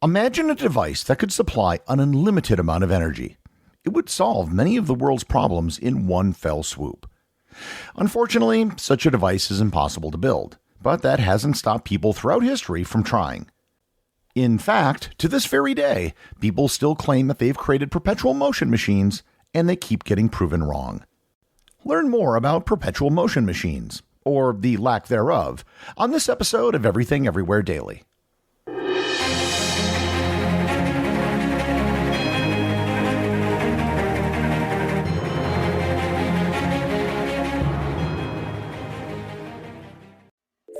Imagine a device that could supply an unlimited amount of energy. It would solve many of the world's problems in one fell swoop. Unfortunately, such a device is impossible to build, but that hasn't stopped people throughout history from trying. In fact, to this very day, people still claim that they've created perpetual motion machines, and they keep getting proven wrong. Learn more about perpetual motion machines, or the lack thereof, on this episode of Everything Everywhere Daily.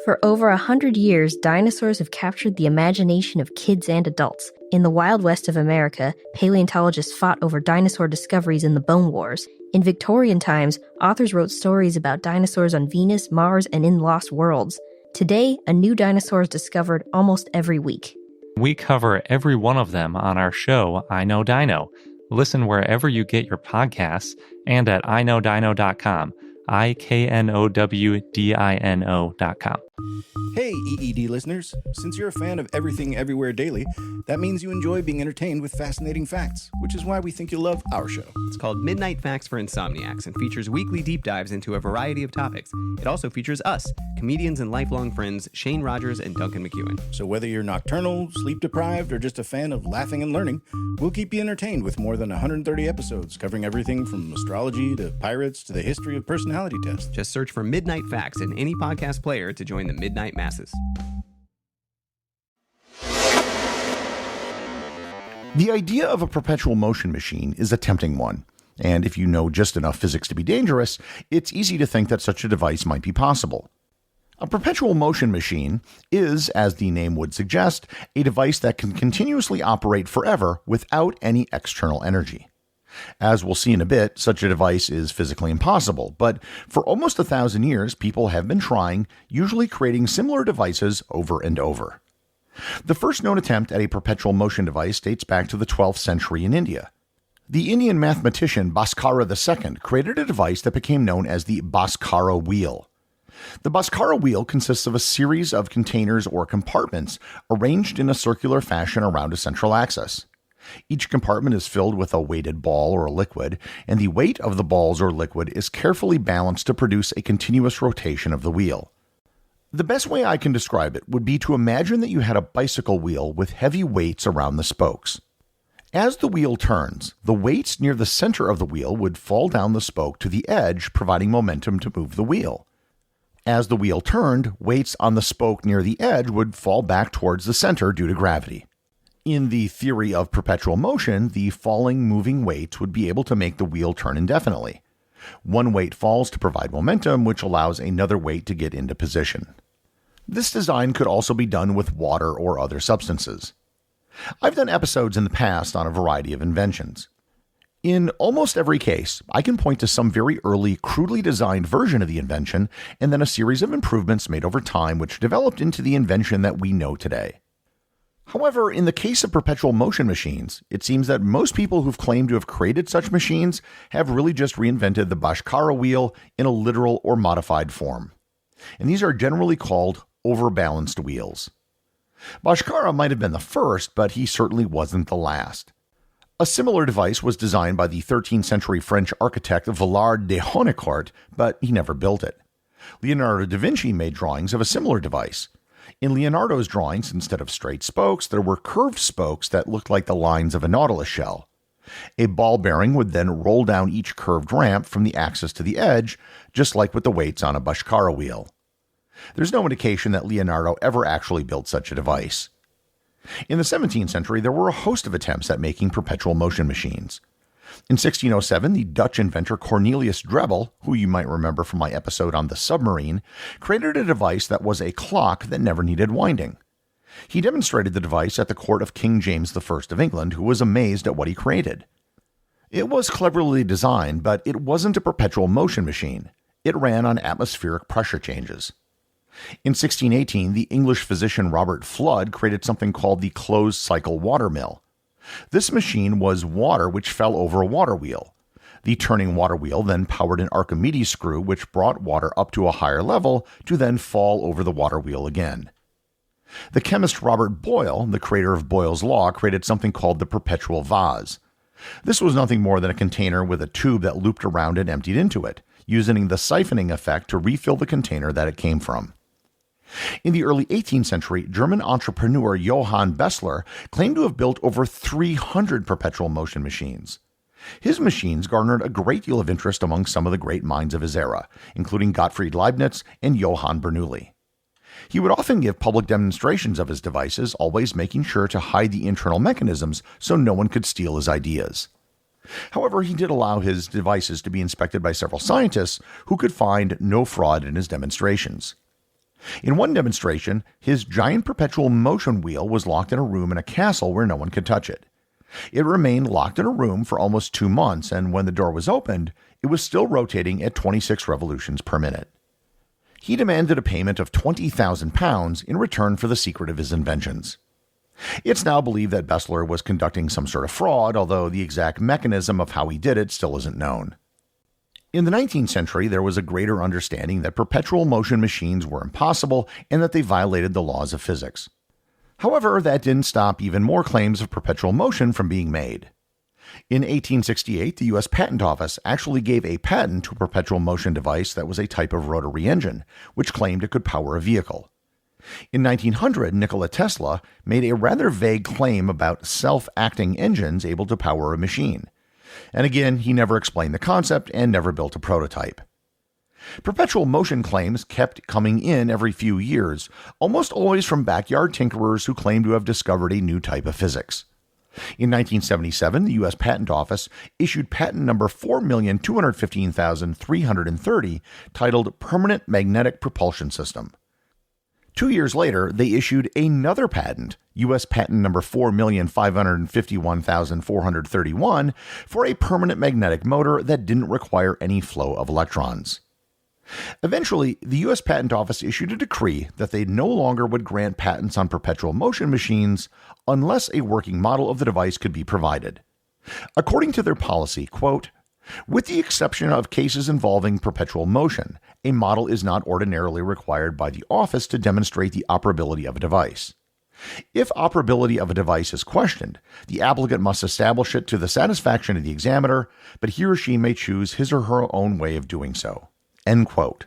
For over 100 years, dinosaurs have captured the imagination of kids and adults. In the Wild West of America, paleontologists fought over dinosaur discoveries in the Bone Wars. In Victorian times, authors wrote stories about dinosaurs on Venus, Mars, and in lost worlds. Today, a new dinosaur is discovered almost every week. We cover every one of them on our show, I Know Dino. Listen wherever you get your podcasts and at iknowdino.com. iknowdino.com. Hey, EED listeners. Since you're a fan of Everything Everywhere Daily, that means you enjoy being entertained with fascinating facts, which is why we think you'll love our show. It's called Midnight Facts for Insomniacs and features weekly deep dives into a variety of topics. It also features us, comedians and lifelong friends Shane Rogers and Duncan McEwen. So whether you're nocturnal, sleep-deprived, or just a fan of laughing and learning, we'll keep you entertained with more than 130 episodes covering everything from astrology to pirates to the history of personality tests. Just search for Midnight Facts in any podcast player to join the Midnight Masses. The idea of a perpetual motion machine is a tempting one, and if you know just enough physics to be dangerous, it's easy to think that such a device might be possible. A perpetual motion machine is, as the name would suggest, a device that can continuously operate forever without any external energy. As we'll see in a bit, such a device is physically impossible, but for almost 1,000 years, people have been trying, usually creating similar devices over and over. The first known attempt at a perpetual motion device dates back to the 12th century in India. The Indian mathematician Bhaskara II created a device that became known as the Bhaskara wheel. The Bhaskara wheel consists of a series of containers or compartments arranged in a circular fashion around a central axis. Each compartment is filled with a weighted ball or a liquid, and the weight of the balls or liquid is carefully balanced to produce a continuous rotation of the wheel. The best way I can describe it would be to imagine that you had a bicycle wheel with heavy weights around the spokes. As the wheel turns, the weights near the center of the wheel would fall down the spoke to the edge, providing momentum to move the wheel. As the wheel turned, weights on the spoke near the edge would fall back towards the center due to gravity. In the theory of perpetual motion, the falling, moving weights would be able to make the wheel turn indefinitely. One weight falls to provide momentum, which allows another weight to get into position. This design could also be done with water or other substances. I've done episodes in the past on a variety of inventions. In almost every case, I can point to some very early, crudely designed version of the invention, and then a series of improvements made over time which developed into the invention that we know today. However, in the case of perpetual motion machines, it seems that most people who've claimed to have created such machines have really just reinvented the Bhaskara wheel in a literal or modified form. And these are generally called overbalanced wheels. Bhaskara might have been the first, but he certainly wasn't the last. A similar device was designed by the 13th century French architect Villard de Honnecourt, but he never built it. Leonardo da Vinci made drawings of a similar device. In Leonardo's drawings, instead of straight spokes, there were curved spokes that looked like the lines of a nautilus shell. A ball bearing would then roll down each curved ramp from the axis to the edge, just like with the weights on a Bhaskara wheel. There's no indication that Leonardo ever actually built such a device. In the 17th century, there were a host of attempts at making perpetual motion machines. In 1607, the Dutch inventor Cornelius Drebbel, who you might remember from my episode on the submarine, created a device that was a clock that never needed winding. He demonstrated the device at the court of King James I of England, who was amazed at what he created. It was cleverly designed, but it wasn't a perpetual motion machine. It ran on atmospheric pressure changes. In 1618, the English physician Robert Flood created something called the closed-cycle water mill. This machine was water which fell over a water wheel. The turning water wheel then powered an Archimedes screw which brought water up to a higher level to then fall over the water wheel again. The chemist Robert Boyle, the creator of Boyle's Law, created something called the Perpetual vase. This was nothing more than a container with a tube that looped around and emptied into it, using the siphoning effect to refill the container that it came from. In the early 18th century, German entrepreneur Johann Bessler claimed to have built over 300 perpetual motion machines. His machines garnered a great deal of interest among some of the great minds of his era, including Gottfried Leibniz and Johann Bernoulli. He would often give public demonstrations of his devices, always making sure to hide the internal mechanisms so no one could steal his ideas. However, he did allow his devices to be inspected by several scientists who could find no fraud in his demonstrations. In one demonstration, his giant perpetual motion wheel was locked in a room in a castle where no one could touch it. It remained locked in a room for almost 2 months, and when the door was opened, it was still rotating at 26 revolutions per minute. He demanded a payment of £20,000 in return for the secret of his inventions. It's now believed that Bessler was conducting some sort of fraud, although the exact mechanism of how he did it still isn't known. In the 19th century, there was a greater understanding that perpetual motion machines were impossible and that they violated the laws of physics. However, that didn't stop even more claims of perpetual motion from being made. In 1868, the U.S. Patent Office actually gave a patent to a perpetual motion device that was a type of rotary engine, which claimed it could power a vehicle. In 1900, Nikola Tesla made a rather vague claim about self-acting engines able to power a machine. And again, he never explained the concept and never built a prototype. Perpetual motion claims kept coming in every few years, almost always from backyard tinkerers who claimed to have discovered a new type of physics. In 1977, the U.S. Patent Office issued patent number 4,215,330, titled Permanent Magnetic Propulsion System. 2 years later, they issued another patent, U.S. patent number 4,551,431, for a permanent magnetic motor that didn't require any flow of electrons. Eventually, the U.S. Patent Office issued a decree that they no longer would grant patents on perpetual motion machines unless a working model of the device could be provided. According to their policy, quote, with the exception of cases involving perpetual motion, a model is not ordinarily required by the office to demonstrate the operability of a device. If operability of a device is questioned, the applicant must establish it to the satisfaction of the examiner, but he or she may choose his or her own way of doing so. End quote.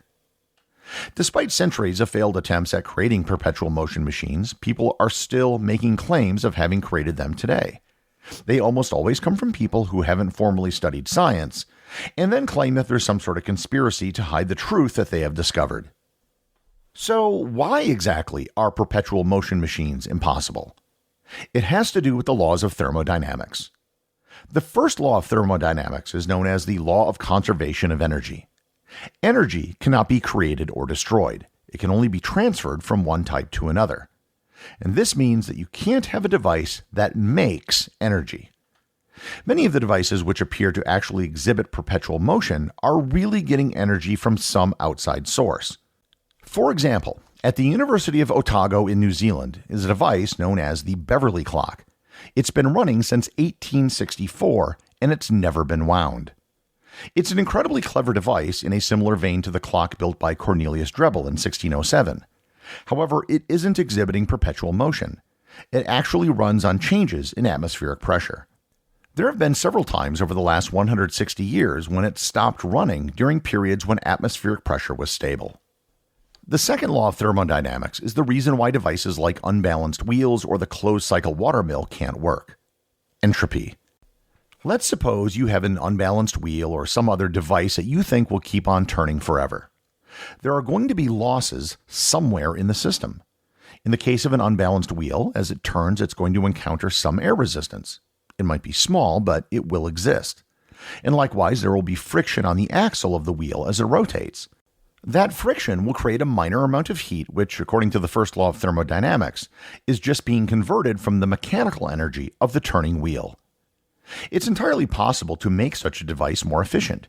Despite centuries of failed attempts at creating perpetual motion machines, people are still making claims of having created them today. They almost always come from people who haven't formally studied science, and then claim that there's some sort of conspiracy to hide the truth that they have discovered. So, why exactly are perpetual motion machines impossible? It has to do with the laws of thermodynamics. The first law of thermodynamics is known as the law of conservation of energy. Energy cannot be created or destroyed. It can only be transferred from one type to another. And this means that you can't have a device that makes energy. Many of the devices which appear to actually exhibit perpetual motion are really getting energy from some outside source. For example, at the University of Otago in New Zealand is a device known as the Beverly clock. It's been running since 1864, and it's never been wound. It's an incredibly clever device in a similar vein to the clock built by Cornelius Drebbel in 1607. However, it isn't exhibiting perpetual motion. It actually runs on changes in atmospheric pressure. There have been several times over the last 160 years when it stopped running during periods when atmospheric pressure was stable. The second law of thermodynamics is the reason why devices like unbalanced wheels or the closed-cycle water mill can't work. Entropy. Let's suppose you have an unbalanced wheel or some other device that you think will keep on turning forever. There are going to be losses somewhere in the system. In the case of an unbalanced wheel, as it turns, it's going to encounter some air resistance. It might be small, but it will exist. And likewise, there will be friction on the axle of the wheel as it rotates. That friction will create a minor amount of heat, which, according to the first law of thermodynamics, is just being converted from the mechanical energy of the turning wheel. It's entirely possible to make such a device more efficient.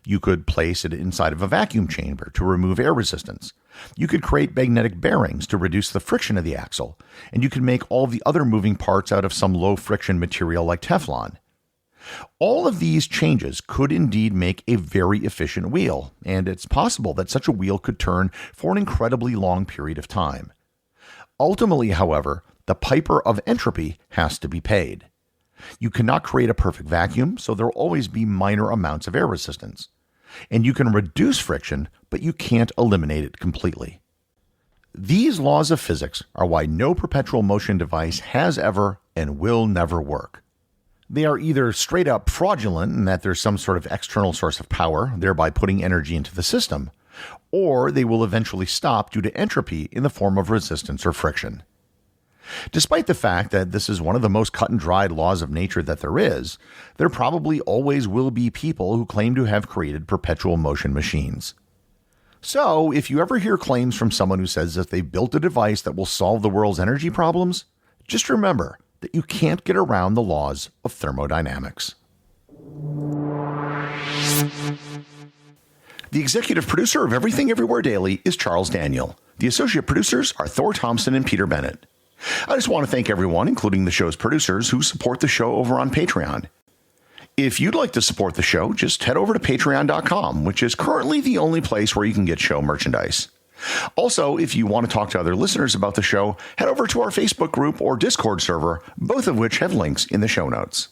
You could place it inside of a vacuum chamber to remove air resistance. You could create magnetic bearings to reduce the friction of the axle, and you could make all the other moving parts out of some low-friction material like Teflon. All of these changes could indeed make a very efficient wheel, and it's possible that such a wheel could turn for an incredibly long period of time. Ultimately, however, the piper of entropy has to be paid. You cannot create a perfect vacuum, so there will always be minor amounts of air resistance. And you can reduce friction, but you can't eliminate it completely. These laws of physics are why no perpetual motion device has ever and will never work. They are either straight up fraudulent in that there's some sort of external source of power, thereby putting energy into the system, or they will eventually stop due to entropy in the form of resistance or friction. Despite the fact that this is one of the most cut and dried laws of nature that there probably always will be people who claim to have created perpetual motion machines. So, if you ever hear claims from someone who says that they've built a device that will solve the world's energy problems, just remember that you can't get around the laws of thermodynamics. The executive producer of Everything Everywhere Daily is Charles Daniel. The associate producers are Thor, Thomsen, and Peter Bennett. I just want to thank everyone, including the show's producers, who support the show over on Patreon. If you'd like to support the show, just head over to patreon.com, which is currently the only place where you can get show merchandise. Also, if you want to talk to other listeners about the show, head over to our Facebook group or Discord server, both of which have links in the show notes.